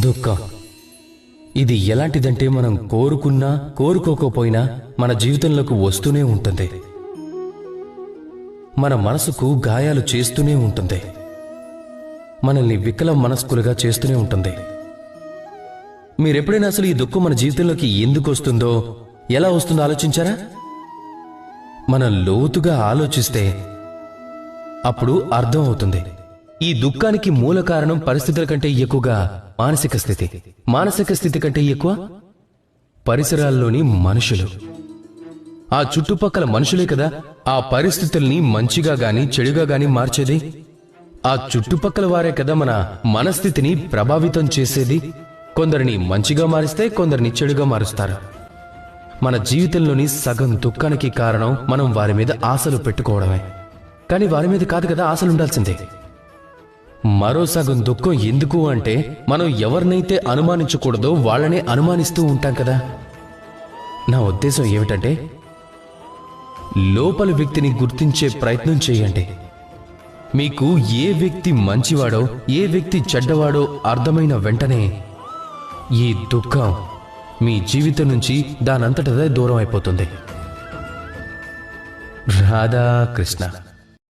దుఃఖం ఇది ఎలాంటిదంటే మనం కోరుకున్నా కోరుకోకపోయినా మన జీవితంలోకి వస్తూనే ఉంటుంది. మన మనసుకు గాయాలు చేస్తూనే ఉంటుంది. మనల్ని వికల మనస్కులుగా చేస్తూనే ఉంటుంది. మీరెప్పుడైనా అసలు ఈ దుఃఖం మన జీవితంలోకి ఎందుకు వస్తుందో, ఎలా వస్తుందో ఆలోచించారా? మనం లోతుగా ఆలోచిస్తే అప్పుడు అర్థం అవుతుంది. ఈ దుఃఖానికి మూల కారణం పరిస్థితుల కంటే ఎక్కువగా మానసిక స్థితి. మానసిక స్థితి కంటే ఎక్కువ పరిసరాల్లోని మనుషులు. ఆ చుట్టుపక్కల మనుషులే కదా ఆ పరిస్థితుల్ని మంచిగా గాని చెడుగా గాని మార్చేది. ఆ చుట్టుపక్కల వారే కదా మన మనస్థితిని ప్రభావితం చేసేది. కొందరిని మంచిగా మారిస్తే కొందరిని చెడుగా మారుస్తారు. మన జీవితంలోని సగం దుఃఖానికి కారణం మనం వారి మీద ఆశలు పెట్టుకోవడమే. కానీ వారి మీద కాదు కదా ఆశలుండాల్సిందే. మరో సగం దుఃఖం ఎందుకు అంటే మనం ఎవరినైతే అనుమానించకూడదో వాళ్ళనే అనుమానిస్తూ ఉంటాం కదా. నా ఉద్దేశం ఏమిటంటే లోపల వ్యక్తిని గుర్తించే ప్రయత్నం చేయండి. మీకు ఏ వ్యక్తి మంచివాడో ఏ వ్యక్తి చెడ్డవాడో అర్థమైన వెంటనే ఈ దుఃఖం మీ జీవితం నుంచి దానంతటదే దూరం అయిపోతుంది. రాధాకృష్ణ.